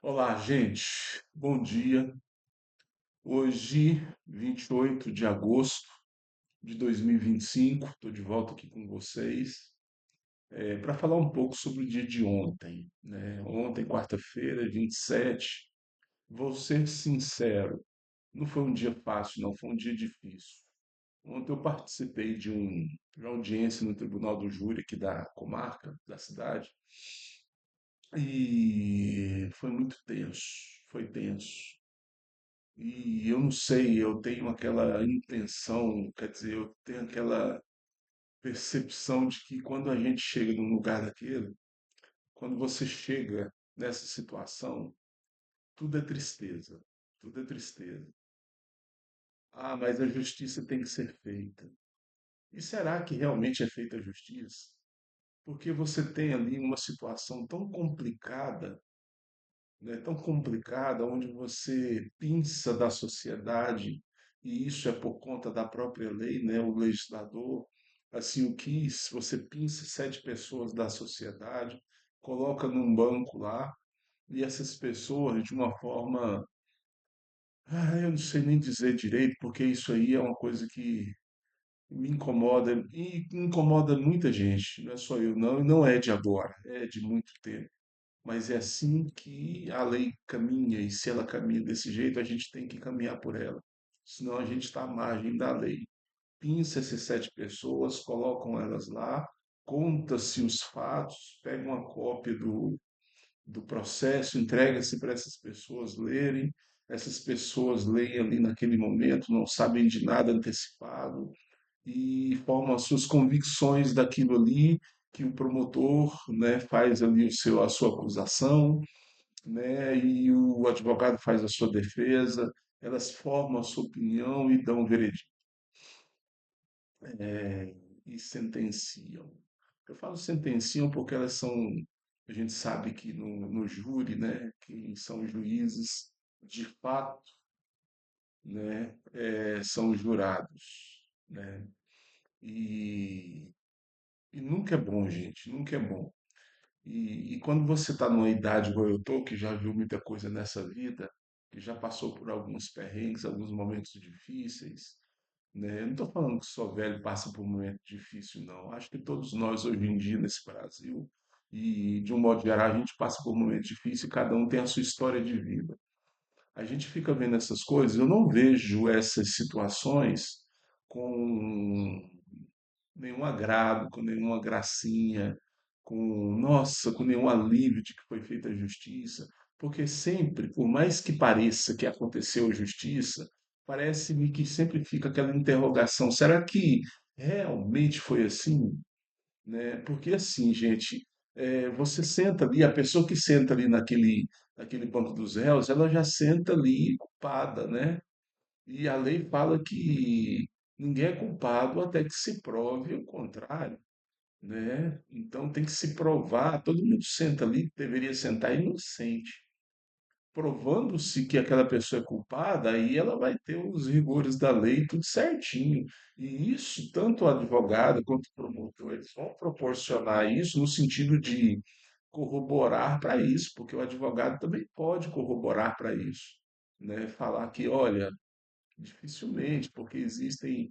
Olá, gente. Bom dia. Hoje, 28 de agosto de 2025, estou de volta aqui com vocês para falar um pouco sobre o dia de ontem, né? Ontem, quarta-feira, 27. Vou ser sincero, não foi um dia fácil, não, foi um dia difícil. Ontem eu participei de uma audiência no Tribunal do Júri aqui da comarca, da cidade, e foi muito tenso, foi tenso. E eu não sei, eu tenho aquela intenção, quer dizer, eu tenho aquela percepção de que quando a gente chega num lugar daquele, quando você chega nessa situação, tudo é tristeza, tudo é tristeza. Ah, mas a justiça tem que ser feita. E será que realmente é feita a justiça? Porque você tem ali uma situação tão complicada, né, tão complicada, onde você pinça da sociedade, e isso é por conta da própria lei, né, o legislador assim o quis, você pinça sete pessoas da sociedade, coloca num banco lá, e essas pessoas, de uma forma, eu não sei nem dizer direito, porque isso aí é uma coisa que me incomoda, e incomoda muita gente, não é só eu, não, e não é de agora, é de muito tempo. Mas é assim que a lei caminha, e se ela caminha desse jeito, a gente tem que caminhar por ela. Senão a gente está à margem da lei. Pinça essas sete pessoas, colocam elas lá, conta-se os fatos, pega uma cópia do processo, entrega-se para essas pessoas lerem. Essas pessoas leem ali naquele momento, não sabem de nada antecipado e formam as suas convicções daquilo ali que o promotor, né, faz ali a sua acusação, né, e o advogado faz a sua defesa, elas formam a sua opinião e dão o veredito, e sentenciam. Eu falo sentenciam porque elas são, a gente sabe que no júri, né, que são juízes, de fato, né, são jurados, né, e, e nunca é bom, gente, nunca é bom. E quando você está numa idade igual eu tô, que já viu muita coisa nessa vida, que já passou por alguns perrengues, alguns momentos difíceis, né? Eu não estou falando que só velho passa por um momento difícil, não. Acho que todos nós hoje em dia nesse Brasil, e de um modo geral, a gente passa por um momento difícil e cada um tem a sua história de vida. A gente fica vendo essas coisas, eu não vejo essas situações com nenhum agrado, com nenhuma gracinha, com, nossa, com nenhum alívio de que foi feita a justiça, porque sempre, por mais que pareça que aconteceu justiça, parece-me que sempre fica aquela interrogação: será que realmente foi assim? Né? Porque assim, gente, você senta ali, a pessoa que senta ali naquele banco dos réus, ela já senta ali culpada, né? E a lei fala que ninguém é culpado até que se prove o contrário, né? Então tem que se provar, todo mundo senta ali, deveria sentar inocente. Provando-se que aquela pessoa é culpada, aí ela vai ter os rigores da lei tudo certinho. E isso, tanto o advogado quanto o promotor, eles vão proporcionar isso no sentido de corroborar para isso, porque o advogado também pode corroborar para isso, né? Falar que, olha, dificilmente, porque existem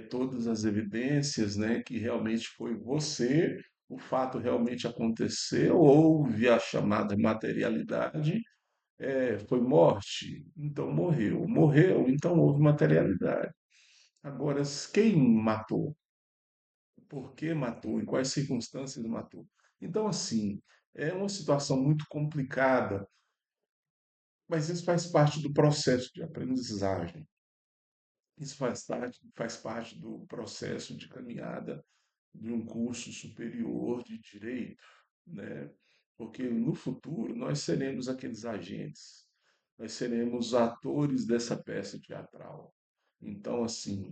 todas as evidências, né, que realmente foi você, o fato realmente aconteceu, houve a chamada materialidade, foi morte, então morreu. Morreu, então houve materialidade. Agora, quem matou? Por que matou? Em quais circunstâncias matou? Então, assim, é uma situação muito complicada, mas isso faz parte do processo de aprendizagem. Isso faz parte do processo de caminhada de um curso superior de direito, né? Porque no futuro nós seremos aqueles agentes, nós seremos atores dessa peça teatral. Então, assim,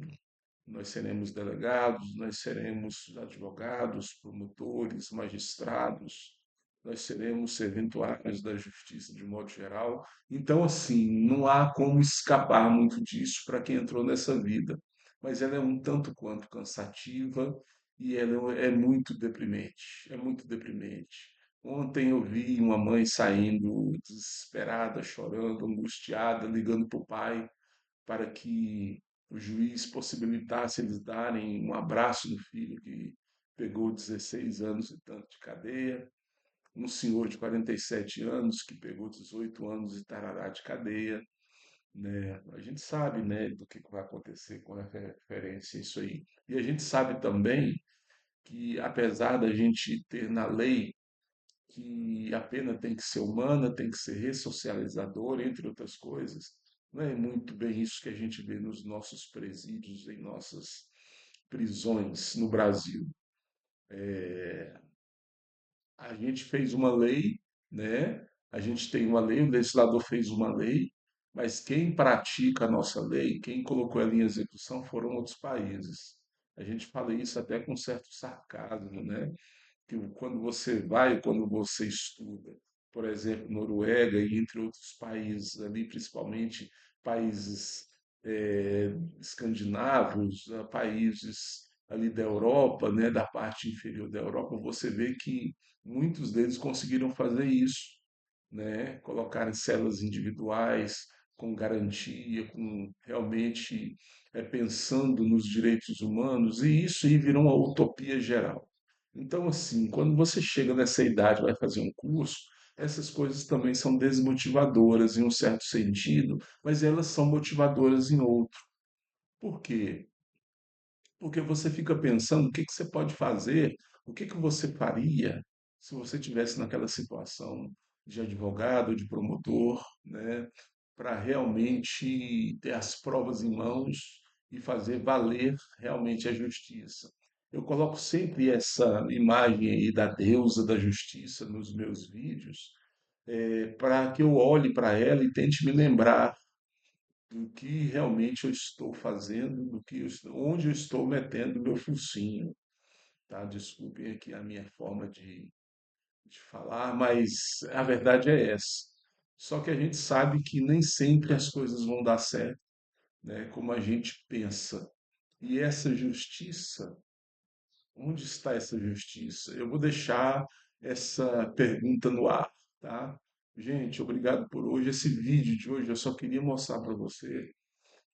nós seremos delegados, nós seremos advogados, promotores, magistrados, nós seremos serventuários da justiça de modo geral. Então, assim, não há como escapar muito disso para quem entrou nessa vida. Mas ela é um tanto quanto cansativa e ela é muito deprimente. É muito deprimente. Ontem eu vi uma mãe saindo desesperada, chorando, angustiada, ligando para o pai para que o juiz possibilitasse eles darem um abraço no filho que pegou 16 anos e tanto de cadeia, um senhor de 47 anos que pegou 18 anos e tarará de cadeia, né? A gente sabe, né, do que vai acontecer com referência a isso aí. E a gente sabe também que, apesar da gente ter na lei que a pena tem que ser humana, tem que ser ressocializadora, entre outras coisas, não é muito bem isso que a gente vê nos nossos presídios, em nossas prisões no Brasil. A gente fez uma lei, né? A gente tem uma lei, o legislador fez uma lei, mas quem pratica a nossa lei, quem colocou ela em execução foram outros países. A gente fala isso até com certo sarcasmo, né? Que quando você vai, quando você estuda, por exemplo, Noruega e entre outros países ali, principalmente países escandinavos, países ali da Europa, né, da parte inferior da Europa, você vê que muitos deles conseguiram fazer isso, né, colocar em células individuais, com garantia, com realmente pensando nos direitos humanos, e isso aí virou uma utopia geral. Então, assim, quando você chega nessa idade, vai fazer um curso, essas coisas também são desmotivadoras em um certo sentido, mas elas são motivadoras em outro. Por quê? Porque você fica pensando o que que você pode fazer, o que que você faria se você tivesse naquela situação de advogado, de promotor, né, para realmente ter as provas em mãos e fazer valer realmente a justiça. Eu coloco sempre essa imagem aí da deusa da justiça nos meus vídeos, para que eu olhe para ela e tente me lembrar do que realmente eu estou fazendo, onde eu estou metendo o meu focinho, tá? Desculpem aqui a minha forma de falar, mas a verdade é essa. Só que a gente sabe que nem sempre as coisas vão dar certo, né? Como a gente pensa. E essa justiça, onde está essa justiça? Eu vou deixar essa pergunta no ar, tá? Gente, obrigado por hoje. Esse vídeo de hoje eu só queria mostrar para você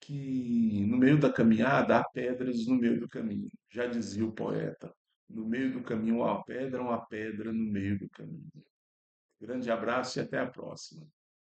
que no meio da caminhada há pedras no meio do caminho. Já dizia o poeta. No meio do caminho há uma pedra no meio do caminho. Grande abraço e até a próxima.